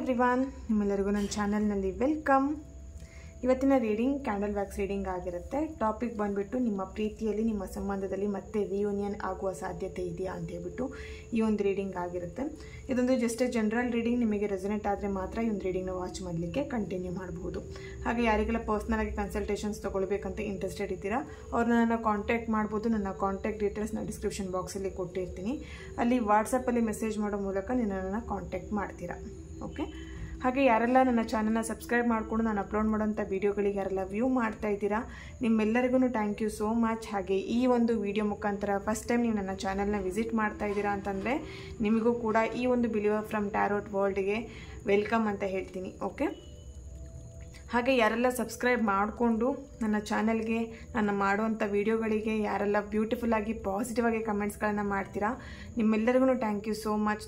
Everyone, ನಿಮ್ಮೆಲ್ಲರಿಗೂ ನನ್ನ ಚಾನಲ್ನಲ್ಲಿ ವೆಲ್ಕಮ್. ಇವತ್ತಿನ ರೀಡಿಂಗ್ ಕ್ಯಾಂಡಲ್ ವ್ಯಾಕ್ಸ್ ರೀಡಿಂಗ್ ಆಗಿರುತ್ತೆ. ಟಾಪಿಕ್ ಬಂದುಬಿಟ್ಟು ನಿಮ್ಮ ಪ್ರೀತಿಯಲ್ಲಿ ನಿಮ್ಮ ಸಂಬಂಧದಲ್ಲಿ ಮತ್ತೆ ರಿಯೂನಿಯನ್ ಆಗುವ ಸಾಧ್ಯತೆ ಇದೆಯಾ ಅಂತ ಹೇಳ್ಬಿಟ್ಟು ಈ ಒಂದು ರೀಡಿಂಗ್ ಆಗಿರುತ್ತೆ. ಇದೊಂದು ಜಸ್ಟ್ ಜನರಲ್ ರೀಡಿಂಗ್. ನಿಮಗೆ ರೆಸೊನೇಟ್ ಆದರೆ ಮಾತ್ರ ಈ ಒಂದು ರೀಡಿಂಗ್ನ ವಾಚ್ ಮಾಡಲಿಕ್ಕೆ ಕಂಟಿನ್ಯೂ ಮಾಡಬಹುದು. ಹಾಗೆ ಯಾರಿಗೆಲ್ಲ ಪರ್ಸ್ನಲಾಗಿ ಕನ್ಸಲ್ಟೇಷನ್ಸ್ ತೊಗೊಳ್ಬೇಕಂತ ಇಂಟ್ರೆಸ್ಟೆಡ್ ಇದ್ದೀರಾ ಅವ್ರನ್ನ ನನ್ನ ಕಾಂಟ್ಯಾಕ್ಟ್ ಮಾಡ್ಬೋದು. ನನ್ನ ಕಾಂಟ್ಯಾಕ್ಟ್ ಡೀಟೇಲ್ಸ್ನ ಡಿಸ್ಕ್ರಿಪ್ಷನ್ ಬಾಕ್ಸಲ್ಲಿ ಕೊಟ್ಟಿರ್ತೀನಿ. ಅಲ್ಲಿ ವಾಟ್ಸಪ್ಪಲ್ಲಿ ಮೆಸೇಜ್ ಮಾಡೋ ಮೂಲಕ ನನ್ನನ್ನು ಕಾಂಟ್ಯಾಕ್ಟ್ ಮಾಡ್ತೀರಾ. ಓಕೆ, ಹಾಗೆ ಯಾರೆಲ್ಲ ನನ್ನ ಚಾನಲ್ನ ಸಬ್ಸ್ಕ್ರೈಬ್ ಮಾಡಿಕೊಂಡು ನಾನು ಅಪ್ಲೋಡ್ ಮಾಡೋಂಥ ವೀಡಿಯೋಗಳಿಗೆ ಯಾರೆಲ್ಲ ವ್ಯೂ ಮಾಡ್ತಾ ಇದ್ದೀರಾ ನಿಮ್ಮೆಲ್ಲರಿಗೂ ಥ್ಯಾಂಕ್ ಯು ಸೋ ಮಚ್. ಹಾಗೆ ಈ ಒಂದು ವಿಡಿಯೋ ಮುಖಾಂತರ ಫಸ್ಟ್ ಟೈಮ್ ನೀವು ನನ್ನ ಚಾನಲ್ನ ವಿಸಿಟ್ ಮಾಡ್ತಾ ಇದ್ದೀರಾ ಅಂತಂದರೆ ನಿಮಗೂ ಕೂಡ ಈ ಒಂದು ಬಿಲೀವರ್ ಫ್ರಮ್ ಟ್ಯಾರೋಟ್ ವರ್ಲ್ಡ್ಗೆ ವೆಲ್ಕಮ್ ಅಂತ ಹೇಳ್ತೀನಿ. ಓಕೆ, ಹಾಗೆ ಯಾರೆಲ್ಲ ಸಬ್ಸ್ಕ್ರೈಬ್ ಮಾಡಿಕೊಂಡು ನನ್ನ ಚಾನಲ್ಗೆ ನಾನು ಮಾಡುವಂಥ ವೀಡಿಯೋಗಳಿಗೆ ಯಾರೆಲ್ಲ ಬ್ಯೂಟಿಫುಲ್ಲಾಗಿ ಪಾಸಿಟಿವ್ ಆಗಿ ಕಮೆಂಟ್ಸ್ಗಳನ್ನು ಮಾಡ್ತೀರಾ ನಿಮ್ಮೆಲ್ಲರಿಗೂ ಥ್ಯಾಂಕ್ ಯು ಸೋ ಮಚ್.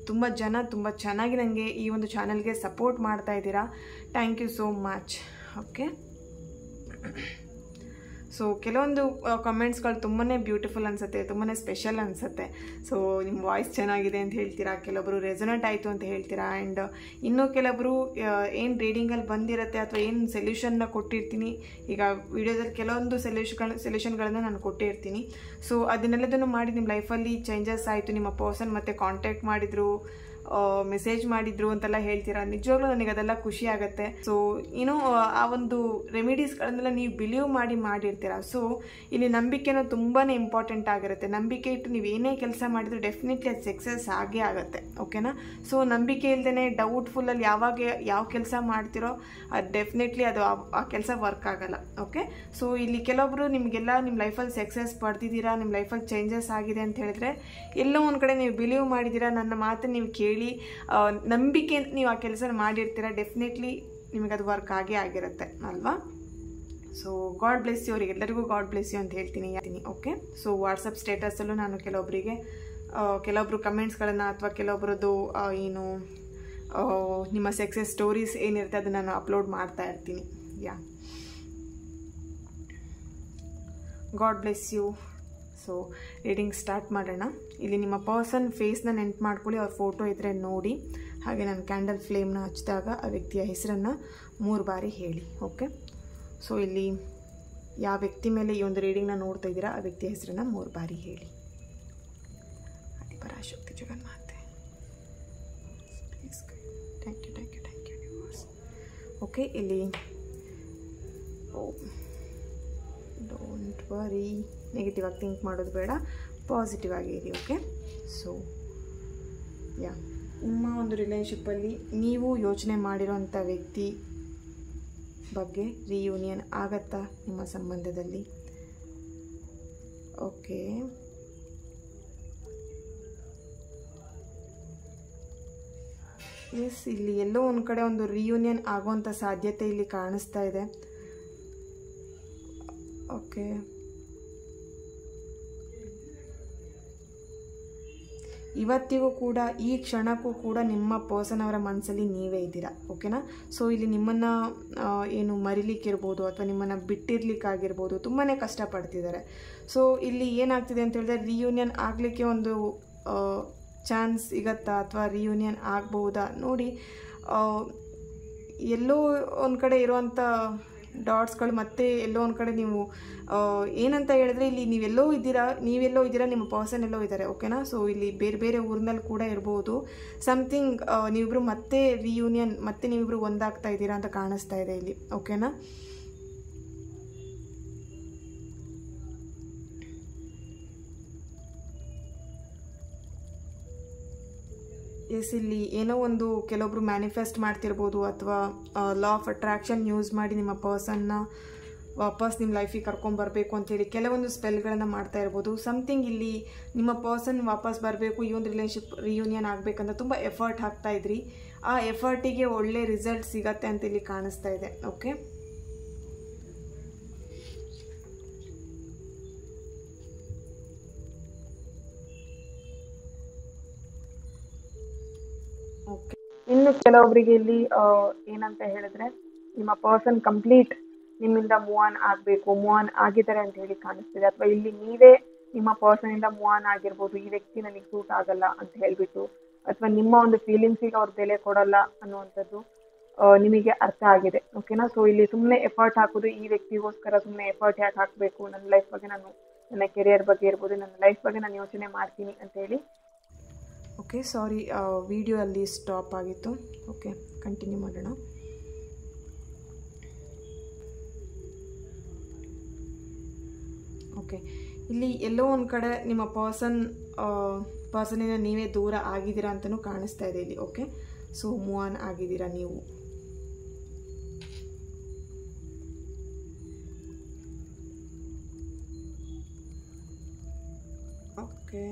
ತುಂಬ ಜನ ತುಂಬ ಚೆನ್ನಾಗಿ ನನಗೆ ಈ ಒಂದು ಚಾನಲ್ಗೆ ಸಪೋರ್ಟ್ ಮಾಡ್ತಾ ಇದ್ದೀರಾ. Thank you so much. Okay, so ಕೆಲವೊಂದು ಕಮೆಂಟ್ಸ್ಗಳು ತುಂಬಾ ಬ್ಯೂಟಿಫುಲ್ ಅನಿಸುತ್ತೆ, ತುಂಬಾ ಸ್ಪೆಷಲ್ ಅನಿಸುತ್ತೆ. ಸೊ ನಿಮ್ಮ ವಾಯ್ಸ್ ಚೆನ್ನಾಗಿದೆ ಅಂತ ಹೇಳ್ತೀರಾ, ಕೆಲವೊಬ್ಬರು ರೆಸೊನೇಟ್ ಆಯಿತು ಅಂತ ಹೇಳ್ತೀರಾ. ಆ್ಯಂಡ್ ಇನ್ನೂ ಕೆಲವೊಬ್ಬರು ಏನು ರೀಡಿಂಗಲ್ಲಿ ಬಂದಿರುತ್ತೆ ಅಥವಾ ಏನು ಸೊಲ್ಯೂಷನ್ನ ಕೊಟ್ಟಿರ್ತೀನಿ, ಈಗ ವಿಡಿಯೋದಲ್ಲಿ ಕೆಲವೊಂದು ಸೊಲ್ಯೂಷನ್ಗಳನ್ನು ನಾನು ಕೊಟ್ಟಿರ್ತೀನಿ. ಸೊ ಅದನ್ನೆಲ್ಲದನ್ನು ಮಾಡಿ ನಿಮ್ಮ ಲೈಫಲ್ಲಿ ಚೇಂಜಸ್ ಆಯಿತು, ನಿಮ್ಮ ಪರ್ಸನ್ ಮತ್ತೆ ಕಾಂಟ್ಯಾಕ್ಟ್ ಮಾಡಿದರು, ಮೆಸೇಜ್ ಮಾಡಿದ್ರು ಅಂತೆಲ್ಲ ಹೇಳ್ತೀರಾ. ನಿಜವಾಗ್ಲೂ ನನಗೆ ಅದೆಲ್ಲ ಖುಷಿ ಆಗುತ್ತೆ. ಸೊ ಏನೋ ಆ ಒಂದು ರೆಮಿಡೀಸ್ಗಳನ್ನೆಲ್ಲ ನೀವು ಬಿಲೀವ್ ಮಾಡಿರ್ತೀರಾ. ಸೊ ಇಲ್ಲಿ ನಂಬಿಕೆನೂ ತುಂಬಾ ಇಂಪಾರ್ಟೆಂಟ್ ಆಗಿರುತ್ತೆ. ನಂಬಿಕೆ ಇಟ್ಟು ನೀವು ಏನೇ ಕೆಲಸ ಮಾಡಿದ್ರು ಡೆಫಿನೆಟ್ಲಿ ಅದು ಸಕ್ಸಸ್ ಆಗೇ ಆಗುತ್ತೆ. ಓಕೆನಾ? ಸೊ ನಂಬಿಕೆ ಇಲ್ಲದೇ ಡೌಟ್ಫುಲ್ಲಲ್ಲಿ ಯಾವ ಕೆಲಸ ಮಾಡ್ತಿರೋ ಅದು ಡೆಫಿನೆಟ್ಲಿ ಅದು ಆ ಕೆಲಸ ವರ್ಕ್ ಆಗಲ್ಲ. ಓಕೆ, ಸೊ ಇಲ್ಲಿ ಕೆಲವೊಬ್ರು ನಿಮಗೆಲ್ಲ ನಿಮ್ಮ ಲೈಫಲ್ಲಿ ಸಕ್ಸಸ್ ಪಡೆದಿದ್ದೀರಾ, ನಿಮ್ಮ ಲೈಫಲ್ಲಿ ಚೇಂಜಸ್ ಆಗಿದೆ ಅಂತ ಹೇಳಿದ್ರೆ ಎಲ್ಲೋ ಒಂದು ಕಡೆ ನೀವು ಬಿಲೀವ್ ಮಾಡಿದ್ದೀರಾ, ನನ್ನ ಮಾತನ್ನು ನೀವು ಕೇಳಿ ನಂಬಿಕೆ ನೀವು ಆ ಕೆಲಸ ಮಾಡಿರ್ತೀರ, ಡೆಫಿನೆಟ್ಲಿ ನಿಮಗೆ ಅದು ವರ್ಕ್ ಆಗಿರುತ್ತೆ ಅಲ್ವಾ? ಸೊ ಗಾಡ್ ಬ್ಲೆಸ್ ಯು, ಅವರಿಗೆಲ್ಲರಿಗೂ ಗಾಡ್ ಬ್ಲೆಸ್ ಯು ಅಂತ ಹೇಳ್ತೀನಿ. ಓಕೆ, ಸೊ ವಾಟ್ಸಪ್ ಸ್ಟೇಟಸಲ್ಲೂ ನಾನು ಕೆಲವೊಬ್ಬರು ಕಮೆಂಟ್ಸ್ಗಳನ್ನು ಅಥವಾ ಕೆಲವೊಬ್ಬರದ್ದು ಏನು ನಿಮ್ಮ ಸಕ್ಸಸ್ ಸ್ಟೋರೀಸ್ ಏನಿರುತ್ತೆ ಅದನ್ನು ನಾನು ಅಪ್ಲೋಡ್ ಮಾಡ್ತಾ ಇರ್ತೀನಿ. God bless you. So reading start ಮಾಡೋಣ. ಇಲ್ಲಿ ನಿಮ್ಮ ಪರ್ಸನ್ ಫೇಸ್ನ ನೆನ್ಪು ಮಾಡ್ಕೊಳ್ಳಿ, ಅವ್ರ ಫೋಟೋ ಇದ್ದರೆ ನೋಡಿ. ಹಾಗೆ ನಾನು ಕ್ಯಾಂಡಲ್ ಫ್ಲೇಮ್ನ ಹಚ್ಚಿದಾಗ ಆ ವ್ಯಕ್ತಿಯ ಹೆಸರನ್ನು 3 ಬಾರಿ ಹೇಳಿ. ಓಕೆ, ಸೊ ಇಲ್ಲಿ ಯಾವ ವ್ಯಕ್ತಿ ಮೇಲೆ ಈ ಒಂದು ರೀಡಿಂಗ್ನ ನೋಡ್ತಾ ಇದ್ದೀರಾ ಆ ವ್ಯಕ್ತಿಯ ಹೆಸರನ್ನು 3 ಬಾರಿ ಹೇಳಿ. ಪರಾಶಕ್ತಿ ಜಗನ್ಮಾತೆ, ಥ್ಯಾಂಕ್ ಯು. ಓಕೆ, ಇಲ್ಲಿ ಡೋಂಟ್ ವರಿ, ನೆಗೆಟಿವ್ ಆಗಿ ಥಿಂಕ್ ಮಾಡೋದು ಬೇಡ, ಪಾಸಿಟಿವ್ ಆಗಿರಿ. ಓಕೆ, ಸೊ ನಿಮ್ಮ ಒಂದು ರಿಲೇಶನ್ಶಿಪ್ಪಲ್ಲಿ ನೀವು ಯೋಚನೆ ಮಾಡಿರೋಂಥ ವ್ಯಕ್ತಿ ಬಗ್ಗೆ ರಿಯೂನಿಯನ್ ಆಗತ್ತಾ ನಿಮ್ಮ ಸಂಬಂಧದಲ್ಲಿ? ಓಕೆ, ಎಸ್, ಇಲ್ಲಿ ಎಲ್ಲೋ ಒಂದು ಕಡೆ ಒಂದು ರಿಯೂನಿಯನ್ ಆಗುವಂಥ ಸಾಧ್ಯತೆ ಇಲ್ಲಿ ಕಾಣಿಸ್ತಾ ಇದೆ. ಓಕೆ, ಇವತ್ತಿಗೂ ಕೂಡ ಈ ಕ್ಷಣಕ್ಕೂ ಕೂಡ ನಿಮ್ಮ ಪರ್ಸನ್ ಅವರ ಮನಸ್ಸಲ್ಲಿ ನೀವೇ ಇದ್ದೀರಾ. ಓಕೆನಾ? ಸೊ ಇಲ್ಲಿ ನಿಮ್ಮನ್ನು ಏನು ಮರಿಲಿಕ್ಕಿರ್ಬೋದು ಅಥವಾ ನಿಮ್ಮನ್ನು ಬಿಟ್ಟಿರ್ಲಿಕ್ಕಾಗಿರ್ಬೋದು, ತುಂಬಾ ಕಷ್ಟಪಡ್ತಿದ್ದಾರೆ. ಸೊ ಇಲ್ಲಿ ಏನಾಗ್ತಿದೆ ಅಂತ ಹೇಳಿದ್ರೆ ರಿಯೂನಿಯನ್ ಆಗಲಿಕ್ಕೆ ಒಂದು ಚಾನ್ಸ್ ಸಿಗತ್ತಾ ಅಥವಾ ರಿಯೂನಿಯನ್ ಆಗ್ಬಹುದಾ ನೋಡಿ. ಎಲ್ಲೋ ಒಂದು ಕಡೆ ಇರುವಂಥ ಡಾಟ್ಸ್ಗಳು ಮತ್ತೆ ಎಲ್ಲೋ ಒಂದು ಕಡೆ ನೀವು ಏನಂತ ಹೇಳಿದ್ರೆ ಇಲ್ಲಿ ನೀವೆಲ್ಲೋ ಇದ್ದೀರಾ, ನಿಮ್ಮ ಪರ್ಸನ್ ಎಲ್ಲೋ ಇದ್ದಾರೆ. ಓಕೆನಾ? ಸೊ ಇಲ್ಲಿ ಬೇರೆ ಬೇರೆ ಊರಿನಲ್ಲಿ ಕೂಡ ಇರ್ಬೋದು. ಸಮಥಿಂಗ್ ನೀವಿಬ್ರು ಮತ್ತೆ ರಿಯೂನಿಯನ್, ಮತ್ತೆ ನೀವಿಬ್ರು ಒಂದಾಗ್ತಾ ಇದ್ದೀರಾ ಅಂತ ಕಾಣಿಸ್ತಾ ಇದೆ ಇಲ್ಲಿ. ಓಕೆನಾ? ಎಸ್, ಇಲ್ಲಿ ಏನೋ ಒಂದು ಕೆಲವೊಬ್ರು ಮ್ಯಾನಿಫೆಸ್ಟ್ ಮಾಡ್ತಿರ್ಬೋದು ಅಥವಾ ಲಾ ಆಫ್ ಅಟ್ರಾಕ್ಷನ್ ಯೂಸ್ ಮಾಡಿ ನಿಮ್ಮ ಪರ್ಸನ್ನ ವಾಪಸ್ ನಿಮ್ಮ ಲೈಫಿಗೆ ಕರ್ಕೊಂಬರಬೇಕು ಅಂತೇಳಿ ಕೆಲವೊಂದು ಸ್ಪೆಲ್ಗಳನ್ನು ಮಾಡ್ತಾ ಇರ್ಬೋದು. ಸಮಥಿಂಗ್ ಇಲ್ಲಿ ನಿಮ್ಮ ಪರ್ಸನ್ ವಾಪಸ್ ಬರಬೇಕು, ಈ ಒಂದು ರಿಲೇಶನ್ಶಿಪ್ ರಿಯೂನಿಯನ್ ಆಗಬೇಕಂತ ತುಂಬ ಎಫರ್ಟ್ ಹಾಕ್ತಾ ಇದ್ರಿ. ಆ ಎಫರ್ಟಿಗೆ ಒಳ್ಳೆ ರಿಸಲ್ಟ್ ಸಿಗತ್ತೆ ಅಂತ ಇಲ್ಲಿ ಕಾಣಿಸ್ತಾ ಇದೆ. ಓಕೆ, ಇನ್ನು ಕೆಲವೊಬ್ಬರಿಗೆ ಇಲ್ಲಿ ಏನಂತ ಹೇಳಿದ್ರೆ ನಿಮ್ಮ ಪರ್ಸನ್ ಕಂಪ್ಲೀಟ್ ನಿಮ್ಮಿಂದ ಮೂವ್ ಆನ್ ಆಗಿದ್ದಾರೆ ಅಂತ ಹೇಳಿ ಕಾಣಿಸ್ತಿದೆ. ಅಥವಾ ಇಲ್ಲಿ ನೀವೇ ನಿಮ್ಮ ಪರ್ಸನ್ ಇಂದ ಮೂವ್ ಆನ್ ಆಗಿರ್ಬೋದು, ಈ ವ್ಯಕ್ತಿ ನನಗೆ ಸೂಟ್ ಆಗಲ್ಲ ಅಂತ ಹೇಳ್ಬಿಟ್ಟು, ಅಥವಾ ನಿಮ್ಮ ಒಂದು ಫೀಲಿಂಗ್ಸಿಗೆ ಅವ್ರು ಬೆಲೆ ಕೊಡಲ್ಲ ಅನ್ನುವಂಥದ್ದು ನಿಮಗೆ ಅರ್ಥ ಆಗಿದೆ. ಓಕೆನಾ? ಸೊ ಇಲ್ಲಿ ಸುಮ್ಮನೆ ಎಫರ್ಟ್ ಹಾಕೋದು, ಈ ವ್ಯಕ್ತಿಗೋಸ್ಕರ ಸುಮ್ಮನೆ ಎಫರ್ಟ್ ಯಾಕೆ ಹಾಕಬೇಕು, ನನ್ನ ಲೈಫ್ ಬಗ್ಗೆ ನಾನು, ನನ್ನ ಕೆರಿಯರ್ ಬಗ್ಗೆ ಇರ್ಬೋದು, ನನ್ನ ಲೈಫ್ ಬಗ್ಗೆ ನಾನು ಯೋಚನೆ ಮಾಡ್ತೀನಿ ಅಂತ ಹೇಳಿ. ಓಕೆ, ಸಾರಿ, ವಿಡಿಯೋ ಅಲ್ಲಿ ಸ್ಟಾಪ್ ಆಗಿತ್ತು. ಓಕೆ, ಕಂಟಿನ್ಯೂ ಮಾಡೋಣ. ಓಕೆ, ಇಲ್ಲಿ ಎಲ್ಲೋ ಒಂದು ಕಡೆ ನಿಮ್ಮ ಪರ್ಸನಿಂದ ನೀವೇ ದೂರ ಆಗಿದ್ದೀರಾ ಅಂತಲೂ ಕಾಣಿಸ್ತಾ ಇದೆ ಇಲ್ಲಿ. ಓಕೆ, ಸೊ ಮೂವ್ ಆನ್ ಆಗಿದ್ದೀರಾ ನೀವು. ಓಕೆ,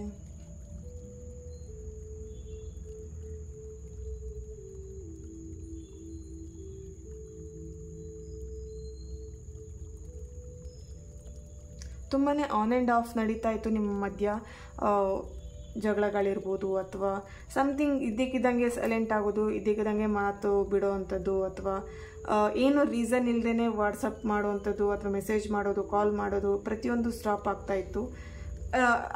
ತುಂಬಾ ಆನ್ ಆ್ಯಂಡ್ ಆಫ್ ನಡೀತಾ ಇತ್ತು ನಿಮ್ಮ ಮಧ್ಯ. ಜಗಳಗಳಿರ್ಬೋದು, ಅಥವಾ ಸಮಥಿಂಗ್ ಇದ್ದಕ್ಕಿದ್ದಂಗೆ ಸೈಲೆಂಟ್ ಆಗೋದು, ಇದ್ದಕ್ಕಿದ್ದಂಗೆ ಮಾತು ಬಿಡೋ ಅಂಥದ್ದು, ಅಥವಾ ಏನು ರೀಸನ್ ಇಲ್ಲದೇ ವಾಟ್ಸಪ್ ಮಾಡೋವಂಥದ್ದು, ಅಥವಾ ಮೆಸೇಜ್ ಮಾಡೋದು, ಕಾಲ್ ಮಾಡೋದು, ಪ್ರತಿಯೊಂದು ಸ್ಟಾಪ್ ಆಗ್ತಾಯಿತ್ತು.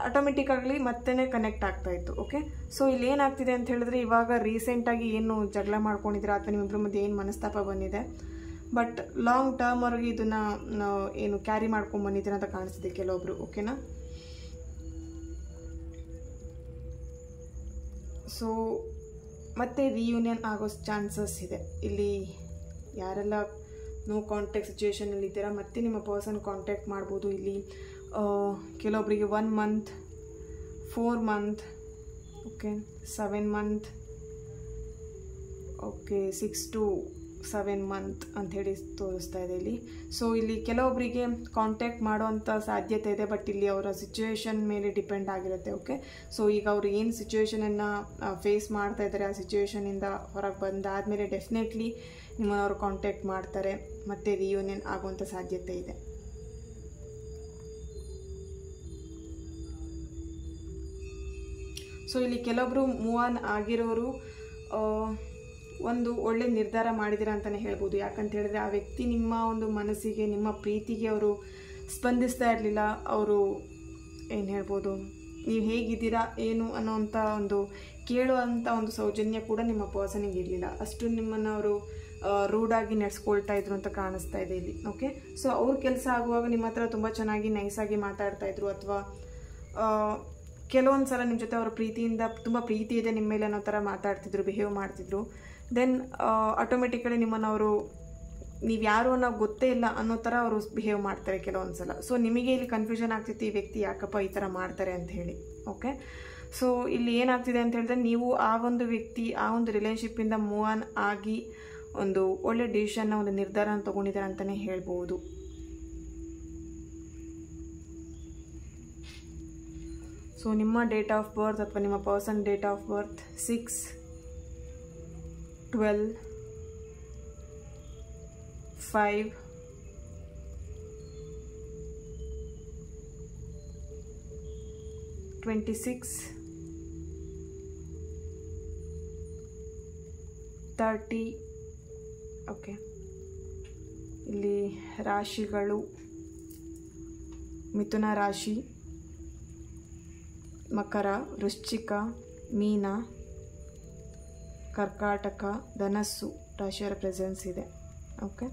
ಆಟೋಮೆಟಿಕ್ಕಾಗಲಿ ಮತ್ತೆ ಕನೆಕ್ಟ್ ಆಗ್ತಾಯಿತ್ತು. ಓಕೆ, ಸೊ ಇಲ್ಲಿ ಏನಾಗ್ತಿದೆ ಅಂತ ಹೇಳಿದ್ರೆ, ಇವಾಗ ರೀಸೆಂಟಾಗಿ ಏನು ಜಗಳ ಮಾಡ್ಕೊಂಡಿದ್ದೀರಾ ಅಥವಾ ನಿಮ್ಮಿಬ್ಬರ ಮಧ್ಯೆ ಏನು ಮನಸ್ತಾಪ ಬಂದಿದೆ, ಬಟ್ ಲಾಂಗ್ ಟರ್ಮ್ ಅವ್ರಿಗೆ ಇದನ್ನು ಏನು ಕ್ಯಾರಿ ಮಾಡ್ಕೊಂಡು ಬಂದಿದ್ದೀರ ಅಂತ ಕಾಣಿಸ್ತಿದೆ ಕೆಲವೊಬ್ರು. ಓಕೆನಾ? ಸೊ ಮತ್ತೆ ರಿಯೂನಿಯನ್ ಆಗೋ ಚಾನ್ಸಸ್ ಇದೆ. ಇಲ್ಲಿ ಯಾರೆಲ್ಲ ನೋ ಕಾಂಟ್ಯಾಕ್ಟ್ ಸಿಚುವೇಷನಲ್ಲಿ ಇದ್ದೀರಾ, ಮತ್ತೆ ನಿಮ್ಮ ಪರ್ಸನ್ ಕಾಂಟ್ಯಾಕ್ಟ್ ಮಾಡ್ಬೋದು. ಇಲ್ಲಿ ಕೆಲವೊಬ್ಬರಿಗೆ 1 month, 4 month, okay, 7 month, okay, 6 to 7 month ಅಂಥೇಳಿ ತೋರಿಸ್ತಾ ಇದೆ ಇಲ್ಲಿ. ಸೊ ಇಲ್ಲಿ ಕೆಲವೊಬ್ಬರಿಗೆ ಕಾಂಟ್ಯಾಕ್ಟ್ ಮಾಡೋವಂಥ ಸಾಧ್ಯತೆ ಇದೆ, ಬಟ್ ಇಲ್ಲಿ ಅವರ ಸಿಚುವೇಶನ್ ಮೇಲೆ ಡಿಪೆಂಡ್ ಆಗಿರುತ್ತೆ. ಓಕೆ, ಸೊ ಈಗ ಅವರು ಏನು ಸಿಚುವೇಶನನ್ನು ಫೇಸ್ ಮಾಡ್ತಾ ಇದ್ದಾರೆ, ಆ ಸಿಚುವೇಶನಿಂದ ಹೊರಗೆ ಬಂದಾದಮೇಲೆ ಡೆಫಿನೆಟ್ಲಿ ನಿಮ್ಮನ್ನು ಕಾಂಟ್ಯಾಕ್ಟ್ ಮಾಡ್ತಾರೆ, ಮತ್ತು ರಿಯೂನಿಯನ್ ಆಗುವಂಥ ಸಾಧ್ಯತೆ ಇದೆ. ಸೊ ಇಲ್ಲಿ ಕೆಲವೊಬ್ಬರು ಮೂವ್ ಆನ್ ಆಗಿರೋರು ಒಂದು ಒಳ್ಳೆ ನಿರ್ಧಾರ ಮಾಡಿದ್ದೀರಾ ಅಂತಲೇ ಹೇಳ್ಬೋದು. ಯಾಕಂತ ಹೇಳಿದ್ರೆ, ಆ ವ್ಯಕ್ತಿ ನಿಮ್ಮ ಒಂದು ಮನಸ್ಸಿಗೆ, ನಿಮ್ಮ ಪ್ರೀತಿಗೆ ಅವರು ಸ್ಪಂದಿಸ್ತಾ ಇರಲಿಲ್ಲ. ಅವರು ಏನು ಹೇಳ್ಬೋದು, ನೀವು ಹೇಗಿದ್ದೀರಾ ಏನು ಅನ್ನೋವಂಥ ಒಂದು ಕೇಳುವಂಥ ಒಂದು ಸೌಜನ್ಯ ಕೂಡ ನಿಮ್ಮ ಪರ್ಸನಿಗೆ ಇರಲಿಲ್ಲ. ಅಷ್ಟು ನಿಮ್ಮನ್ನು ಅವರು ರೂಢಾಗಿ ನಡೆಸ್ಕೊಳ್ತಾ ಇದ್ರು ಅಂತ ಕಾಣಿಸ್ತಾ ಇದೆ ಇಲ್ಲಿ. ಓಕೆ, ಸೊ ಅವ್ರ ಕೆಲಸ ಆಗುವಾಗ ನಿಮ್ಮ ಹತ್ರ ತುಂಬ ಚೆನ್ನಾಗಿ ನೈಸಾಗಿ ಮಾತಾಡ್ತಾಯಿದ್ರು, ಅಥವಾ ಕೆಲವೊಂದು ಸಲ ನಿಮ್ಮ ಜೊತೆ ಅವರ ಪ್ರೀತಿಯಿಂದ ತುಂಬ ಪ್ರೀತಿ ಇದೆ ನಿಮ್ಮ ಮೇಲೆ ಅನ್ನೋ ಥರ ಮಾತಾಡ್ತಿದ್ರು, ಬಿಹೇವ್ ಮಾಡ್ತಿದ್ರು. ದೆನ್ ಆಟೋಮೆಟಿಕಲಿ ನಿಮ್ಮನ್ನು ಅವರು ನೀವು ಯಾರು ಅನ್ನೋ ಗೊತ್ತೇ ಇಲ್ಲ ಅನ್ನೋ ಥರ ಅವರು ಬಿಹೇವ್ ಮಾಡ್ತಾರೆ ಕೆಲವೊಂದು ಸಲ. ಸೊ ನಿಮಗೆ ಇಲ್ಲಿ ಕನ್ಫ್ಯೂಷನ್ ಆಗ್ತಿತ್ತು, ಈ ವ್ಯಕ್ತಿ ಯಾಕಪ್ಪ ಈ ಥರ ಮಾಡ್ತಾರೆ ಅಂತ ಹೇಳಿ. ಓಕೆ, ಸೊ ಇಲ್ಲಿ ಏನಾಗ್ತಿದೆ ಅಂತ ಹೇಳಿದ್ರೆ, ನೀವು ಆ ಒಂದು ವ್ಯಕ್ತಿ, ಆ ಒಂದು ರಿಲೇಷನ್ಶಿಪ್ಪಿಂದ ಮೂವ್ ಆನ್ ಆಗಿ ಒಂದು ಒಳ್ಳೆ ಡಿಸಿಷನ್ನ, ಒಂದು ನಿರ್ಧಾರನ ತೊಗೊಂಡಿದ್ದಾರೆ ಅಂತಲೇ ಹೇಳ್ಬೋದು. ಸೊ ನಿಮ್ಮ ಡೇಟ್ ಆಫ್ ಬರ್ತ್ ಅಥವಾ ನಿಮ್ಮ person date of birth 6/12/26/30. Okay, ಇಲ್ಲಿ ರಾಶಿಗಳು ಮಿಥುನ ರಾಶಿ, ಮಕರ, ವೃಶ್ಚಿಕ, ಮೀನ, ಕರ್ಕಾಟಕ, ಧನಸ್ಸು ರಾಶಿಯವರ ಪ್ರೆಸೆನ್ಸ್ ಇದೆ. ಓಕೆ,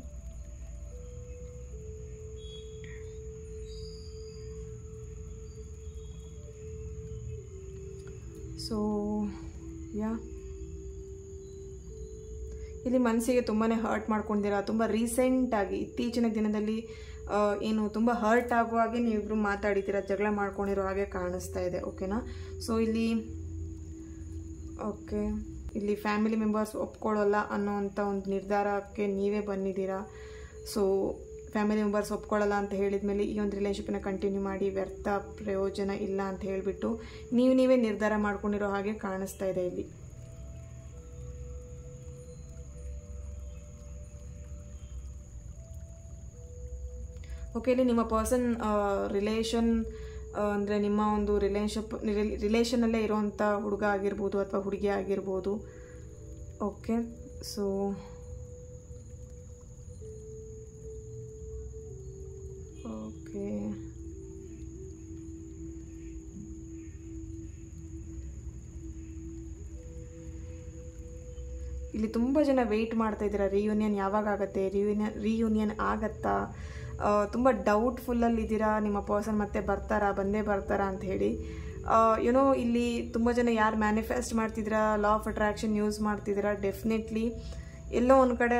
ಸೊ ಇಲ್ಲಿ ಮನಸ್ಸಿಗೆ ತುಂಬಾ ಹರ್ಟ್ ಮಾಡ್ಕೊಂಡಿರಾ, ತುಂಬ ರೀಸೆಂಟಾಗಿ ಇತ್ತೀಚಿನ ದಿನದಲ್ಲಿ ಏನು ತುಂಬ ಹರ್ಟ್ ಆಗೋ ಹಾಗೆ ನೀವಿಬ್ಬರು ಮಾತಾಡಿದ್ದೀರಾ, ಜಗಳ ಮಾಡ್ಕೊಂಡಿರೋ ಹಾಗೆ ಕಾಣಿಸ್ತಾ ಇದೆ. ಓಕೆನಾ? ಸೊ ಇಲ್ಲಿ ಫ್ಯಾಮಿಲಿ ಮೆಂಬರ್ಸ್ ಒಪ್ಕೊಳ್ಳಲ್ಲ ಅನ್ನೋವಂಥ ಒಂದು ನಿರ್ಧಾರಕ್ಕೆ ನೀವೇ ಬಂದಿದ್ದೀರಾ. ಸೊ ಫ್ಯಾಮಿಲಿ ಮೆಂಬರ್ಸ್ ಒಪ್ಕೊಳ್ಳಲ್ಲ ಅಂತ ಹೇಳಿದ ಮೇಲೆ ಈ ಒಂದು ರಿಲೇಷನ್ಶಿಪ್ಪನ್ನ ಕಂಟಿನ್ಯೂ ಮಾಡಿ ವ್ಯರ್ಥ, ಪ್ರಯೋಜನ ಇಲ್ಲ ಅಂತ ಹೇಳಿಬಿಟ್ಟು ನೀವೇ ನಿರ್ಧಾರ ಮಾಡ್ಕೊಂಡಿರೋ ಹಾಗೆ ಕಾಣಿಸ್ತಾ ಇದೆ ಇಲ್ಲಿ. ಓಕೆ, ಇಲ್ಲಿ ನಿಮ್ಮ ಪರ್ಸನ್ ರಿಲೇಷನ್ ಅಂದರೆ ನಿಮ್ಮ ಒಂದು ರಿಲೇಷನಲ್ಲೇ ಇರೋವಂಥ ಹುಡುಗ ಆಗಿರ್ಬೋದು ಅಥವಾ ಹುಡುಗಿ ಆಗಿರ್ಬೋದು. ಓಕೆ, ಸೊ ಓಕೆ, ಇಲ್ಲಿ ತುಂಬ ಜನ ವೆಯ್ಟ್ ಮಾಡ್ತಾಯಿದ್ದೀರಾ, ರಿಯೂನಿಯನ್ ಯಾವಾಗ ಆಗುತ್ತೆ, ರಿಯೂನಿಯನ್ ಆಗತ್ತಾ, ತುಂಬ ಡೌಟ್ಫುಲ್ಲಲ್ಲಿದ್ದೀರಾ ನಿಮ್ಮ ಪರ್ಸನ್ ಮತ್ತೆ ಬಂದೇ ಬರ್ತಾರಾ ಅಂತ ಹೇಳಿ. ಯುನೋ ಇಲ್ಲಿ ತುಂಬ ಜನ ಯಾರು ಮ್ಯಾನಿಫೆಸ್ಟ್ ಮಾಡ್ತಿದ್ದೀರಾ, ಲಾ ಆಫ್ ಅಟ್ರಾಕ್ಷನ್ ಯೂಸ್ ಮಾಡ್ತಿದ್ದೀರಾ, ಡೆಫಿನೆಟ್ಲಿ ಎಲ್ಲೋ ಒಂದು ಕಡೆ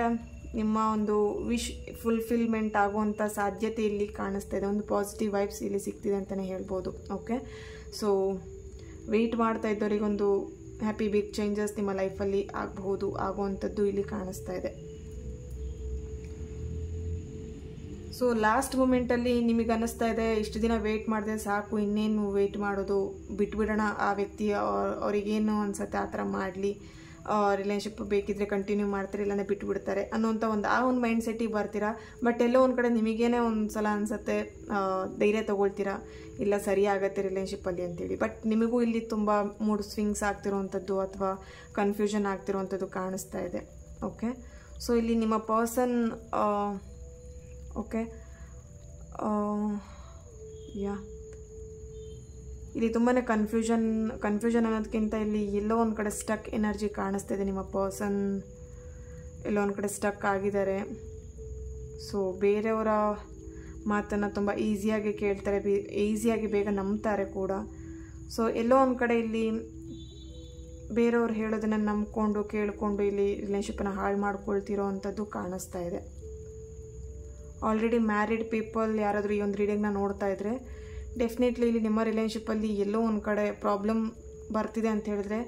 ನಿಮ್ಮ ಒಂದು ವಿಶ್ ಫುಲ್ಫಿಲ್ಮೆಂಟ್ ಆಗುವಂಥ ಸಾಧ್ಯತೆ ಇಲ್ಲಿ ಕಾಣಿಸ್ತಾ ಇದೆ. ಒಂದು ಪಾಸಿಟಿವ್ ವೈಬ್ಸ್ ಇಲ್ಲಿ ಸಿಗ್ತಿದೆ ಅಂತಲೇ ಹೇಳ್ಬೋದು. ಓಕೆ, ಸೊ ವೆಯ್ಟ್ ಮಾಡ್ತಾ ಇದ್ದವರಿಗೊಂದು ಹ್ಯಾಪಿ ಬಿಗ್ ಚೇಂಜಸ್ ನಿಮ್ಮ ಲೈಫಲ್ಲಿ ಆಗುವಂಥದ್ದು ಇಲ್ಲಿ ಕಾಣಿಸ್ತಾ ಇದೆ. ಸೊ ಲಾಸ್ಟ್ ಮೂಮೆಂಟಲ್ಲಿ ನಿಮಗೆ ಅನ್ನಿಸ್ತಾ ಇದೆ ಇಷ್ಟು ದಿನ ವೆಯ್ಟ್ ಮಾಡಿದೆ ಸಾಕು, ಇನ್ನೇನು ವೆಯ್ಟ್ ಮಾಡೋದು, ಬಿಟ್ಬಿಡೋಣ ಆ ವ್ಯಕ್ತಿ, ಅವ್ರಿಗೇನು ಅನ್ಸುತ್ತೆ ಆ ಥರ ಮಾಡಲಿ, ರಿಲೇಷನ್ಶಿಪ್ ಬೇಕಿದ್ರೆ ಕಂಟಿನ್ಯೂ ಮಾಡ್ತಾರೆ, ಇಲ್ಲಾಂದರೆ ಬಿಟ್ಬಿಡ್ತಾರೆ ಅನ್ನೋಂಥ ಒಂದು ಮೈಂಡ್ ಸೆಟ್ಟಿಗೆ ಬರ್ತೀರಾ. ಬಟ್ ಎಲ್ಲೋ ಒಂದು ಕಡೆ ನಿಮಗೇನೆ ಒಂದು ಸಲ ಅನಿಸುತ್ತೆ, ಧೈರ್ಯ ತೊಗೊಳ್ತೀರಾ, ಇಲ್ಲ ಸರಿ ಆಗುತ್ತೆ ರಿಲೇಷನ್ಶಿಪ್ಪಲ್ಲಿ ಅಂತೇಳಿ. ಬಟ್ ನಿಮಗೂ ಇಲ್ಲಿ ತುಂಬ ಮೂಡ್ ಸ್ವಿಂಗ್ಸ್ ಆಗ್ತಿರೋವಂಥದ್ದು ಅಥವಾ ಕನ್ಫ್ಯೂಷನ್ ಆಗ್ತಿರೋವಂಥದ್ದು ಕಾಣಿಸ್ತಾ ಇದೆ. ಓಕೆ, ಸೊ ಇಲ್ಲಿ ನಿಮ್ಮ ಪರ್ಸನ್ ಓಕೆ ಇಲ್ಲಿ ತುಂಬಾ ಕನ್ಫ್ಯೂಷನ್ ಅನ್ನೋದಕ್ಕಿಂತ ಇಲ್ಲಿ ಎಲ್ಲೋ ಒಂದು ಕಡೆ ಸ್ಟಕ್ ಎನರ್ಜಿ ಕಾಣಿಸ್ತಾ ಇದೆ. ನಿಮ್ಮ ಪರ್ಸನ್ ಎಲ್ಲೋ ಒಂದು ಕಡೆ ಸ್ಟಕ್ ಆಗಿದ್ದಾರೆ. ಸೊ ಬೇರೆಯವರ ಮಾತನ್ನು ತುಂಬ ಈಸಿಯಾಗಿ ಕೇಳ್ತಾರೆ, ಈಸಿಯಾಗಿ ಬೇಗ ನಂಬ್ತಾರೆ ಕೂಡ. ಸೊ ಎಲ್ಲೋ ಒಂದು ಕಡೆ ಇಲ್ಲಿ ಬೇರೆಯವ್ರು ಹೇಳೋದನ್ನು ನಂಬ್ಕೊಂಡು ಕೇಳಿಕೊಂಡು ಇಲ್ಲಿ ರಿಲೇಷನ್ಶಿಪ್ಪನ್ನು ಹಾಳು ಮಾಡ್ಕೊಳ್ತಿರೋ ಅಂಥದ್ದು ಕಾಣಿಸ್ತಾ ಇದೆ. ಆಲ್ರೆಡಿ ಮ್ಯಾರಿಡ್ ಪೀಪಲ್ ಯಾರಾದರೂ ಈ ಒಂದು ರೀಡಿಂಗ್ನ ನೋಡ್ತಾ ಇದ್ರೆ ಡೆಫಿನೆಟ್ಲಿ ಇಲ್ಲಿ ನಿಮ್ಮ ರಿಲೇಷನ್ಶಿಪ್ಪಲ್ಲಿ ಎಲ್ಲೋ ಒಂದು ಕಡೆ ಪ್ರಾಬ್ಲಮ್ ಬರ್ತಿದೆ ಅಂತ ಹೇಳಿದ್ರೆ,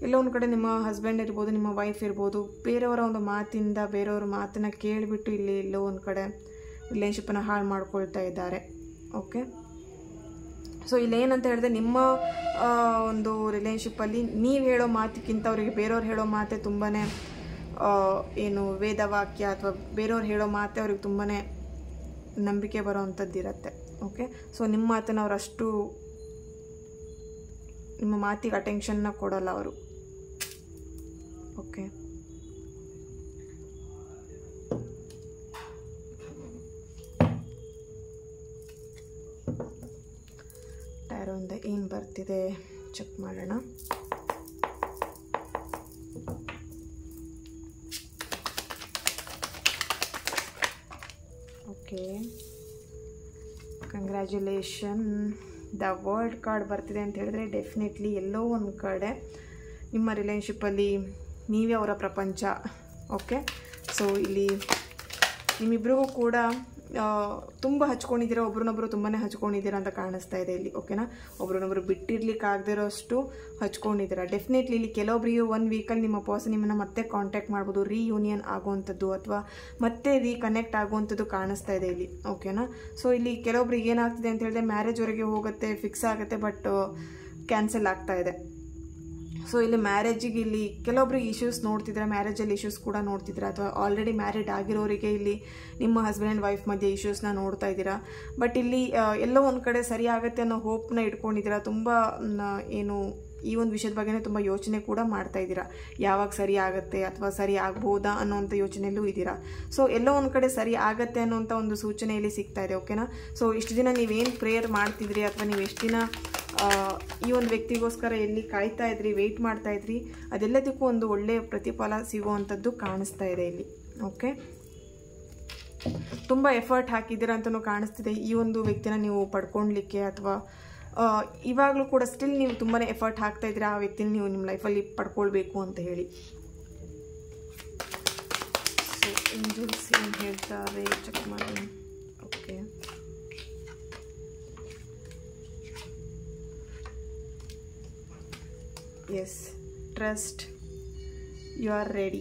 ಎಲ್ಲೋ ಒಂದು ಕಡೆ ನಿಮ್ಮ ಹಸ್ಬೆಂಡ್ ಇರ್ಬೋದು, ನಿಮ್ಮ ವೈಫ್ ಇರ್ಬೋದು, ಬೇರೆಯವರ ಒಂದು ಮಾತಿಂದ ಬೇರೆಯವ್ರ ಮಾತನ್ನು ಕೇಳಿಬಿಟ್ಟು ಇಲ್ಲಿ ಎಲ್ಲೋ ಒಂದು ಕಡೆ ರಿಲೇಷನ್ಶಿಪ್ಪನ್ನು ಹಾಳು ಮಾಡ್ಕೊಳ್ತಾ ಇದ್ದಾರೆ. ಓಕೆ, ಸೊ ಇಲ್ಲೇನಂತ ಹೇಳಿದ್ರೆ ನಿಮ್ಮ ಒಂದು ರಿಲೇಷನ್ಶಿಪ್ಪಲ್ಲಿ ನೀವು ಹೇಳೋ ಮಾತಿಗಿಂತ ಅವರಿಗೆ ಬೇರೆಯವ್ರು ಹೇಳೋ ಮಾತೆ ತುಂಬಾ ಏನು ವೇದವಾಕ್ಯ ಅಥವಾ ಬೇರೆಯವ್ರು ಹೇಳೋ ಮಾತೆ ಅವ್ರಿಗೆ ತುಂಬಾ ನಂಬಿಕೆ ಬರೋ ಅಂಥದ್ದು ಇರುತ್ತೆ. ಓಕೆ, ಸೊ ನಿಮ್ಮ ಮಾತನ್ನು ಅವ್ರು ಅಷ್ಟು ನಿಮ್ಮ ಮಾತಿಗೆ ಅಟೆನ್ಷನ್ನ ಕೊಡಲ್ಲ ಅವರು. ಓಕೆ, ಟ್ಯಾರೋಯಿಂದ ಏನು ಬರ್ತಿದೆ ಚೆಕ್ ಮಾಡೋಣ. Okay, congratulation. The world card ಬರ್ತಿದೆ ಅಂತ ಹೇಳಿದ್ರೆ ಡೆಫಿನೆಟ್ಲಿ ಎಲ್ಲೋ ಒಂದು ಕಡೆ ನಿಮ್ಮ ರಿಲೇಷನ್ಶಿಪ್ಪಲ್ಲಿ ನೀವೇ ಅವರ ಪ್ರಪಂಚ. ಓಕೆ, ಸೊ ಇಲ್ಲಿ ನಿಮ್ಮಿಬ್ಬರಿಗೂ ಕೂಡ ತುಂಬ ಹಚ್ಕೊಂಡಿದ್ದೀರಾ, ಒಬ್ರನ್ನೊಬ್ರು ತುಂಬಾ ಹಚ್ಕೊಂಡಿದ್ದೀರಾ ಅಂತ ಕಾಣಿಸ್ತಾ ಇದೆ ಇಲ್ಲಿ. ಓಕೆನಾ, ಒಬ್ರನ್ನೊಬ್ರು ಬಿಟ್ಟಿರ್ಲಿಕ್ಕೆ ಆಗದಿರೋ ಅಷ್ಟು ಹಚ್ಕೊಂಡಿದ್ದೀರಾ. ಡೆಫಿನೆಟ್ಲಿ ಇಲ್ಲಿ ಕೆಲವೊಬ್ಬರಿಗೆ 1 ವೀಕಲ್ಲಿ ನಿಮ್ಮ ಪರ್ಸನ್ ನಿಮ್ಮನ್ನು ಮತ್ತೆ ಕಾಂಟ್ಯಾಕ್ಟ್ ಮಾಡ್ಬೋದು, ರೀಯೂನಿಯನ್ ಆಗುವಂಥದ್ದು ಅಥವಾ ಮತ್ತೆ ರೀಕನೆಕ್ಟ್ ಆಗುವಂಥದ್ದು ಕಾಣಿಸ್ತಾ ಇದೆ ಇಲ್ಲಿ. ಓಕೆನಾ, ಸೊ ಇಲ್ಲಿ ಕೆಲವೊಬ್ರಿಗೆ ಏನಾಗ್ತಿದೆ ಅಂತ ಹೇಳಿದ್ರೆ ಮ್ಯಾರೇಜ್ವರೆಗೆ ಹೋಗುತ್ತೆ, ಫಿಕ್ಸ್ ಆಗುತ್ತೆ, ಬಟ್ ಕ್ಯಾನ್ಸಲ್ ಆಗ್ತಾ ಇದೆ. ಸೊ ಇಲ್ಲಿ ಮ್ಯಾರೇಜಿಗೆ ಇಲ್ಲಿ ಕೆಲವೊಬ್ರಿಗೆ ಇಶ್ಯೂಸ್ ನೋಡ್ತಿದ್ರೆ, ಮ್ಯಾರೇಜಲ್ಲಿ ಇಶ್ಯೂಸ್ ಕೂಡ ನೋಡ್ತಿದ್ದೀರಾ, ಅಥವಾ ಆಲ್ರೆಡಿ ಮ್ಯಾರಿಡ್ ಆಗಿರೋರಿಗೆ ಇಲ್ಲಿ ನಿಮ್ಮ ಹಸ್ಬೆಂಡ್ ಆ್ಯಂಡ್ ವೈಫ್ ಮಧ್ಯೆ ಇಶ್ಯೂಸ್ನ ನೋಡ್ತಾ ಇದ್ದೀರಾ. ಬಟ್ ಇಲ್ಲಿ ಎಲ್ಲೋ ಒಂದು ಕಡೆ ಸರಿ ಆಗುತ್ತೆ ಅನ್ನೋ ಹೋಪ್ನ ಇಟ್ಕೊಂಡಿದ್ದೀರಾ. ತುಂಬ ಏನು ಈ ಒಂದು ವಿಷಯದ ಬಗ್ಗೆನೇ ತುಂಬ ಯೋಚನೆ ಕೂಡ ಮಾಡ್ತಾ ಇದ್ದೀರಾ, ಯಾವಾಗ ಸರಿ ಆಗುತ್ತೆ ಅಥವಾ ಸರಿ ಆಗ್ಬೋದಾ ಅನ್ನೋಂಥ ಯೋಚನೆಯಲ್ಲೂ ಇದ್ದೀರಾ. ಸೊ ಎಲ್ಲೋ ಒಂದು ಕಡೆ ಸರಿ ಆಗುತ್ತೆ ಅನ್ನೋಂಥ ಒಂದು ಸೂಚನೆಯಲ್ಲಿ ಸಿಗ್ತಾ ಇದೆ. ಓಕೆನಾ, ಸೊ ಇಷ್ಟು ದಿನ ನೀವೇನು ಪ್ರೇಯರ್ ಮಾಡ್ತಿದ್ರಿ ಅಥವಾ ನೀವು ಎಷ್ಟು ದಿನ ಈ ಒಂದು ವ್ಯಕ್ತಿಗೋಸ್ಕರ ಎಲ್ಲಿ ಕಾಯ್ತಾ ಇದ್ರಿ, ವೆಯ್ಟ್ ಮಾಡ್ತಾ ಇದ್ರಿ, ಅದೆಲ್ಲದಕ್ಕೂ ಒಂದು ಒಳ್ಳೆಯ ಪ್ರತಿಫಲ ಸಿಗುವಂಥದ್ದು ಕಾಣಿಸ್ತಾ ಇದೆ ಇಲ್ಲಿ. ಓಕೆ, ತುಂಬ ಎಫರ್ಟ್ ಹಾಕಿದ್ದೀರಾ ಅಂತಲೂ ಕಾಣಿಸ್ತಿದೆ ಈ ಒಂದು ವ್ಯಕ್ತಿನ ನೀವು ಪಡ್ಕೊಳ್ಲಿಕ್ಕೆ, ಅಥವಾ ಇವಾಗಲೂ ಕೂಡ ಸ್ಟಿಲ್ ನೀವು ತುಂಬಾ ಎಫರ್ಟ್ ಹಾಕ್ತಾ ಇದ್ದೀರಾ ಆ ವ್ಯಕ್ತಿನ ನೀವು ನಿಮ್ಮ ಲೈಫಲ್ಲಿ ಪಡ್ಕೊಳ್ಬೇಕು ಅಂತ ಹೇಳಿ. ಸೊ ಏಂಜಲ್ಸ್ ಏನು ಹೇಳ್ತಾರೆ ಚೆಕ್ ಮಾಡಿ. Okay, yes, trust, you are ready.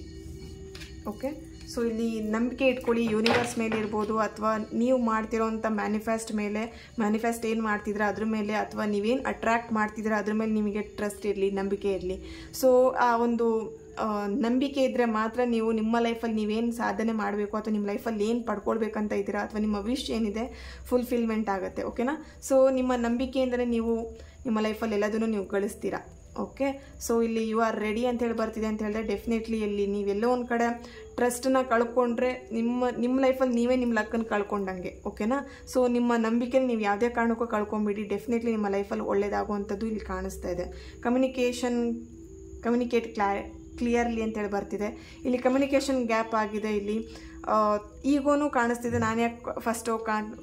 Okay, so ಇಲ್ಲಿ ನಂಬಿಕೆ ಇಟ್ಕೊಳ್ಳಿ ಯೂನಿವರ್ಸ್ ಮೇಲೆ ಇರ್ಬೋದು, ಅಥವಾ ನೀವು ಮಾಡ್ತಿರೋಂಥ ಮ್ಯಾನಿಫೆಸ್ಟ್ ಏನು ಮಾಡ್ತಿದ್ರೆ ಅದ್ರ ಮೇಲೆ, ಅಥವಾ ನೀವೇನು ಅಟ್ರ್ಯಾಕ್ಟ್ ಮಾಡ್ತಿದ್ರೆ ಅದ್ರ ಮೇಲೆ ನಿಮಗೆ ಟ್ರಸ್ಟ್ ಇರಲಿ, ನಂಬಿಕೆ ಇರಲಿ. ಸೊ ಆ ಒಂದು ನಂಬಿಕೆ ಇದ್ದರೆ ಮಾತ್ರ ನೀವು ನಿಮ್ಮ ಲೈಫಲ್ಲಿ ನೀವೇನು ಸಾಧನೆ ಮಾಡಬೇಕು ಅಥವಾ ನಿಮ್ಮ ಲೈಫಲ್ಲಿ ಏನು ಪಡ್ಕೊಳ್ಬೇಕಂತ ಇದ್ದೀರಾ ಅಥವಾ ನಿಮ್ಮ ವಿಶ್ ಏನಿದೆ ಫುಲ್ಫಿಲ್ಮೆಂಟ್ ಆಗುತ್ತೆ. ಓಕೆನಾ, ಸೊ ನಿಮ್ಮ ನಂಬಿಕೆಯಿಂದಲೇ ನೀವು ನಿಮ್ಮ ಲೈಫಲ್ಲಿ ಎಲ್ಲದನ್ನು ನೀವು ಗಳಿಸ್ತೀರಾ. ಓಕೆ, ಸೊ ಇಲ್ಲಿ ಯು ಆರ್ ರೆಡಿ ಅಂತ ಹೇಳಿ ಬರ್ತಿದೆ ಅಂತ ಹೇಳಿದ್ರೆ ಡೆಫಿನೆಟ್ಲಿ ಇಲ್ಲಿ ನೀವೆಲ್ಲೋ ಒಂದು ಕಡೆ ಟ್ರಸ್ಟನ್ನ ಕಳ್ಕೊಂಡ್ರೆ ನಿಮ್ಮ ಲೈಫಲ್ಲಿ ನೀವೇ ನಿಮ್ಮ ಲಕ್ಕನ್ನು ಕಳ್ಕೊಂಡಂಗೆ. ಓಕೆನಾ, ಸೊ ನಿಮ್ಮ ನಂಬಿಕೆ ನೀವು ಯಾವುದೇ ಕಾರಣಕ್ಕೂ ಕಳ್ಕೊಂಬಿಡಿ. ಡೆಫಿನೆಟ್ಲಿ ನಿಮ್ಮ ಲೈಫಲ್ಲಿ ಒಳ್ಳೇದಾಗುವಂಥದ್ದು ಇಲ್ಲಿ ಕಾಣಿಸ್ತಾ ಇದೆ. ಕಮ್ಯುನಿಕೇಟ್ ಕ್ಲಿಯರ್ಲಿ ಅಂತೇಳಿ ಬರ್ತಿದೆ. ಇಲ್ಲಿ ಕಮ್ಯುನಿಕೇಷನ್ ಗ್ಯಾಪ್ ಆಗಿದೆ. ಇಲ್ಲಿ ಈಗೋನು ಕಾಣಿಸ್ತಿದೆ, ನಾನು ಯಾಕೆ ಫಸ್ಟು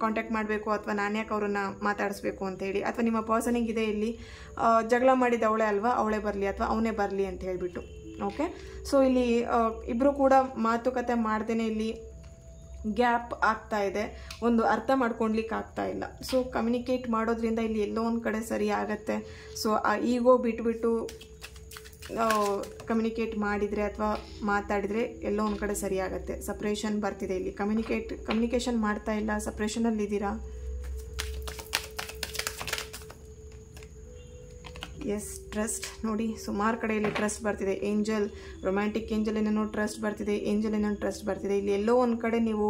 ಕಾಂಟ್ಯಾಕ್ಟ್ ಮಾಡಬೇಕು ಅಥವಾ ನಾನು ಯಾಕೆ ಅವ್ರನ್ನ ಮಾತಾಡಿಸ್ಬೇಕು ಅಂತೇಳಿ, ಅಥವಾ ನಿಮ್ಮ ಪರ್ಸನಿಗಿದೆ ಇಲ್ಲಿ ಜಗಳ ಮಾಡಿದ ಅವಳೇ ಅಲ್ವಾ, ಅವಳೇ ಬರಲಿ ಅಥವಾ ಅವನೇ ಬರಲಿ ಅಂತ ಹೇಳಿಬಿಟ್ಟು. ಓಕೆ, ಸೊ ಇಲ್ಲಿ ಇಬ್ಬರು ಕೂಡ ಮಾತುಕತೆ ಮಾಡ್ದೇ ಇಲ್ಲಿ ಗ್ಯಾಪ್ ಆಗ್ತಾ ಇದೆ, ಒಂದು ಅರ್ಥ ಮಾಡ್ಕೊಳ್ಲಿಕ್ಕೆ ಆಗ್ತಾ ಇಲ್ಲ. ಸೊ ಕಮ್ಯುನಿಕೇಟ್ ಮಾಡೋದ್ರಿಂದ ಇಲ್ಲಿ ಎಲ್ಲೋ ಒಂದು ಕಡೆ ಸರಿ ಆಗತ್ತೆ. ಸೊ ಆ ಈಗೋ ಬಿಟ್ಬಿಟ್ಟು ಕಮ್ಯುನಿಕೇಟ್ ಮಾಡಿದರೆ ಅಥವಾ ಮಾತಾಡಿದರೆ ಎಲ್ಲೋ ಒಂದು ಕಡೆ ಸರಿ ಆಗುತ್ತೆ. ಸಪ್ರೇಷನ್ ಬರ್ತಿದೆ ಇಲ್ಲಿ, ಕಮ್ಯುನಿಕೇಷನ್ ಮಾಡ್ತಾ ಇಲ್ಲ, ಸಪ್ರೇಷನಲ್ಲಿದ್ದೀರಾ. ಎಸ್, ಟ್ರಸ್ಟ್ ನೋಡಿ, ಸುಮಾರು ಕಡೆಯಲ್ಲಿ ಟ್ರಸ್ಟ್ ಬರ್ತಿದೆ. ಏಂಜಲ್, ರೊಮ್ಯಾಂಟಿಕ್ ಏಂಜಲ್ ಏನೇನೋ ಟ್ರಸ್ಟ್ ಬರ್ತಿದೆ, ಏಂಜಲ್ ಏನೇನೋ ಟ್ರಸ್ಟ್ ಬರ್ತಿದೆ. ಇಲ್ಲಿ ಎಲ್ಲೋ ಒಂದು ಕಡೆ ನೀವು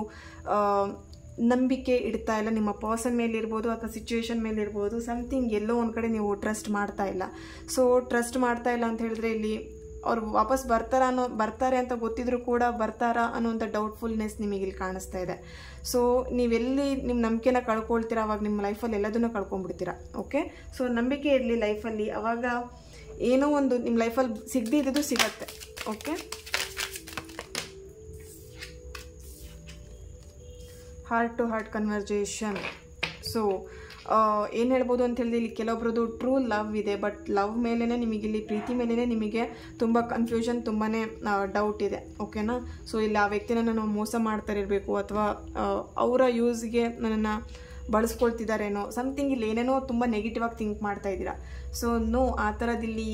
ನಂಬಿಕೆ ಇಡ್ತಾ ಇಲ್ಲ, ನಿಮ್ಮ ಪರ್ಸನ್ ಮೇಲೆ ಇರ್ಬೋದು ಅಥವಾ ಸಿಚುವೇಶನ್ ಮೇಲೆ ಇರ್ಬೋದು, ಸಮಥಿಂಗ್ ಎಲ್ಲೋ ಒಂದು ಕಡೆ ನೀವು ಟ್ರಸ್ಟ್ ಮಾಡ್ತಾ ಇಲ್ಲ. ಸೊ ಟ್ರಸ್ಟ್ ಮಾಡ್ತಾ ಇಲ್ಲ ಅಂತ ಹೇಳಿದ್ರೆ ಇಲ್ಲಿ ಅವ್ರು ವಾಪಸ್ ಬರ್ತಾರೆ ಅಂತ ಗೊತ್ತಿದ್ರು ಕೂಡ ಬರ್ತಾರಾ ಅನ್ನೋಂಥ ಡೌಟ್ಫುಲ್ನೆಸ್ ನಿಮಗೆ ಇಲ್ಲಿ ಕಾಣಿಸ್ತಾ ಇದೆ. ಸೊ ನೀವೆಲ್ಲಿ ನಿಮ್ಮ ನಂಬಿಕೆನ ಕಳ್ಕೊಳ್ತೀರಾ ಅವಾಗ ನಿಮ್ಮ ಲೈಫಲ್ಲಿ ಎಲ್ಲದನ್ನೂ ಕಳ್ಕೊಂಡ್ಬಿಡ್ತೀರಾ. ಓಕೆ, ಸೊ ನಂಬಿಕೆ ಇರಲಿ ಲೈಫಲ್ಲಿ, ಅವಾಗ ಏನೋ ಒಂದು ನಿಮ್ಮ ಲೈಫಲ್ಲಿ ಸಿಗದಿದ್ದು ಸಿಗತ್ತೆ. Okay, heart to heart conversation. So ಏನು ಹೇಳ್ಬೋದು ಅಂತ ಹೇಳಿದ್ರೆ ಇಲ್ಲಿ ಕೆಲವೊಬ್ರದ್ದು ಟ್ರೂ ಲವ್ ಇದೆ, ಬಟ್ ಲವ್ ಮೇಲೇ ನಿಮಗಿಲ್ಲಿ ಪ್ರೀತಿ ಮೇಲೇ ನಿಮಗೆ ತುಂಬ ಕನ್ಫ್ಯೂಷನ್, ತುಂಬಾ ಡೌಟ್ ಇದೆ. ಓಕೆನಾ, ಸೊ ಇಲ್ಲಿ ಆ ವ್ಯಕ್ತಿನ ನಾನು ಮೋಸ ಮಾಡ್ತಾ ಇರಬೇಕು ಅಥವಾ ಅವರ ಯೂಸ್ಗೆ ನನ್ನನ್ನು ಬಳಸ್ಕೊಳ್ತಿದ್ದಾರೇನೋ, ಸಮಥಿಂಗ್ ಇಲ್ಲಿ ಏನೇನೋ ತುಂಬ ನೆಗೆಟಿವ್ ಆಗಿ ಥಿಂಕ್ ಮಾಡ್ತಾ ಇದ್ದೀರಾ. ಸೊ ನೋ, ಆ ಥರದಿಲ್ಲಿ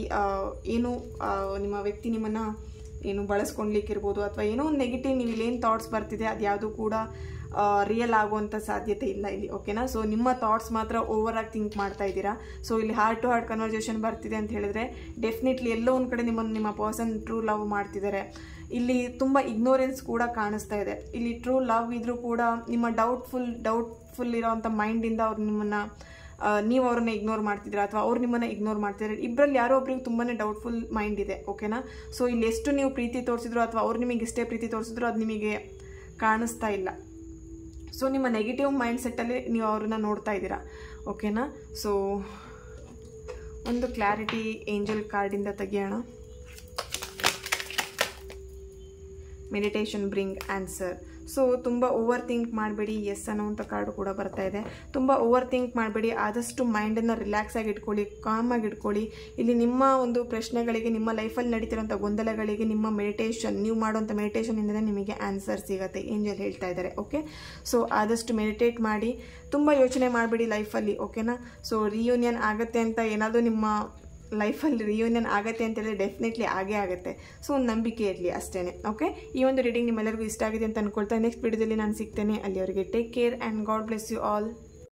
ಏನು ನಿಮ್ಮ ವ್ಯಕ್ತಿ ನಿಮ್ಮನ್ನು ಏನು ಬಳಸ್ಕೊಳ್ಲಿಕ್ಕಿರ್ಬೋದು ಅಥವಾ ಏನೋ ಒಂದು ನೆಗೆಟಿವ್ ನೀವು ಇಲ್ಲಿ ಏನು ಥಾಟ್ಸ್ ಬರ್ತಿದೆ ಅದು ಯಾವುದು ಕೂಡ ರಿಯಲ್ ಆಗುವಂಥ ಸಾಧ್ಯತೆ ಇಲ್ಲ ಇಲ್ಲಿ. ಓಕೆನಾ, ಸೊ ನಿಮ್ಮ ಥಾಟ್ಸ್ ಮಾತ್ರ ಓವರ್ ಆಗಿ ಥಿಂಕ್ ಮಾಡ್ತಾ ಇದ್ದೀರಾ. ಸೊ ಇಲ್ಲಿ ಹಾರ್ಟ್ ಟು ಹಾರ್ಟ್ ಕನ್ವರ್ಜೇಷನ್ ಬರ್ತಿದೆ ಅಂತ ಹೇಳಿದ್ರೆ ಡೆಫಿನೆಟ್ಲಿ ಎಲ್ಲೋ ಒಂದು ಕಡೆ ನಿಮ್ಮ ಪರ್ಸನ್ ಟ್ರೂ ಲವ್ ಮಾಡ್ತಿದ್ದಾರೆ. ಇಲ್ಲಿ ತುಂಬ ಇಗ್ನೋರೆನ್ಸ್ ಕೂಡ ಕಾಣಿಸ್ತಾ ಇದೆ. ಇಲ್ಲಿ ಟ್ರೂ ಲವ್ ಇದ್ರೂ ಕೂಡ ನಿಮ್ಮ ಡೌಟ್ಫುಲ್ ಇರೋವಂಥ ಮೈಂಡಿಂದ ಅವ್ರು ನಿಮ್ಮನ್ನು ನೀವು ಅವ್ರನ್ನ ಇಗ್ನೋರ್ ಮಾಡ್ತಿದ್ದೀರಾ ಅಥವಾ ಅವ್ರು ನಿಮ್ಮನ್ನು ಇಗ್ನೋರ್ ಮಾಡ್ತಿದ್ದಾರೆ. ಇಬ್ಬರಲ್ಲಿ ಯಾರೋ ಒಬ್ರಿಗೆ ತುಂಬಾ ಡೌಟ್ಫುಲ್ ಮೈಂಡ್ ಇದೆ. ಓಕೆನಾ, ಸೊ ಇಲ್ಲಿ ಎಷ್ಟು ನೀವು ಪ್ರೀತಿ ತೋರಿಸಿದ್ರು ಅಥವಾ ಅವ್ರು ನಿಮಗೆ ಎಷ್ಟೇ ಪ್ರೀತಿ ತೋರಿಸಿದ್ರು ಅದು ನಿಮಗೆ ಕಾಣಿಸ್ತಾ ಇಲ್ಲ. ಸೊ ನಿಮ್ಮ ನೆಗೆಟಿವ್ ಮೈಂಡ್ ಸೆಟ್ಟಲ್ಲಿ ನೀವು ಅವ್ರನ್ನ ನೋಡ್ತಾ ಇದ್ದೀರಾ. ಓಕೆನಾ, ಸೊ ಒಂದು ಕ್ಲಾರಿಟಿ ಏಂಜಲ್ ಕಾರ್ಡಿಂದ ತೆಗಿಯೋಣ. Meditation bring answer. ಸೊ ತುಂಬ ಓವರ್ ಥಿಂಕ್ ಮಾಡಬೇಡಿ, ಎಸ್ ಅನ್ನೋವಂಥ ಕಾರ್ಡು ಕೂಡ ಬರ್ತಾ ಇದೆ. ತುಂಬ ಓವರ್ ಥಿಂಕ್ ಮಾಡಬೇಡಿ, ಆದಷ್ಟು ಮೈಂಡನ್ನು ರಿಲ್ಯಾಕ್ಸ್ ಆಗಿ ಇಟ್ಕೊಳ್ಳಿ, ಕಾಮ್ ಆಗಿ ಇಟ್ಕೊಳ್ಳಿ. ಇಲ್ಲಿ ನಿಮ್ಮ ಒಂದು ಪ್ರಶ್ನೆಗಳಿಗೆ, ನಿಮ್ಮ ಲೈಫಲ್ಲಿ ನಡೀತಿರೋಂಥ ಗೊಂದಲಗಳಿಗೆ ನಿಮ್ಮ ಮೆಡಿಟೇಷನ್, ನೀವು ಮಾಡುವಂಥ ಮೆಡಿಟೇಷನಿಂದಲೇ ನಿಮಗೆ ಆನ್ಸರ್ ಸಿಗುತ್ತೆ, ಏಂಜಲ್ ಹೇಳ್ತಾ ಇದ್ದಾರೆ. ಓಕೆ, ಸೊ ಆದಷ್ಟು ಮೆಡಿಟೇಟ್ ಮಾಡಿ, ತುಂಬ ಯೋಚನೆ ಮಾಡಬೇಡಿ ಲೈಫಲ್ಲಿ. ಓಕೆನಾ, ಸೊ ರಿಯೂನಿಯನ್ ಆಗುತ್ತೆ ಅಂತ ಏನಾದರೂ ನಿಮ್ಮ ಲೈಫಲ್ಲಿ ರಿಯೂನಿಯನ್ ಆಗುತ್ತೆ ಅಂತ ಹೇಳಿದ್ರೆ ಡೆಫಿನೆಟ್ಲಿ ಆಗೇ ಆಗುತ್ತೆ. ಸೊ ಒಂದು ನಂಬಿಕೆ ಇರಲಿ ಅಷ್ಟೇ. ಓಕೆ, ಈ ಒಂದು ರೀಡಿಂಗ್ ನಿಮ್ಮೆಲ್ಲರಿಗೂ ಇಷ್ಟ ಆಗಿದೆ ಅಂತ ಅಂದ್ಕೊಳ್ತಾ ನೆಕ್ಸ್ಟ್ ವಿಡಿಯೋದಲ್ಲಿ ನಾನು ಸಿಗ್ತೇನೆ. ಅಲ್ಲಿವರೆಗೆ take care and God bless you all.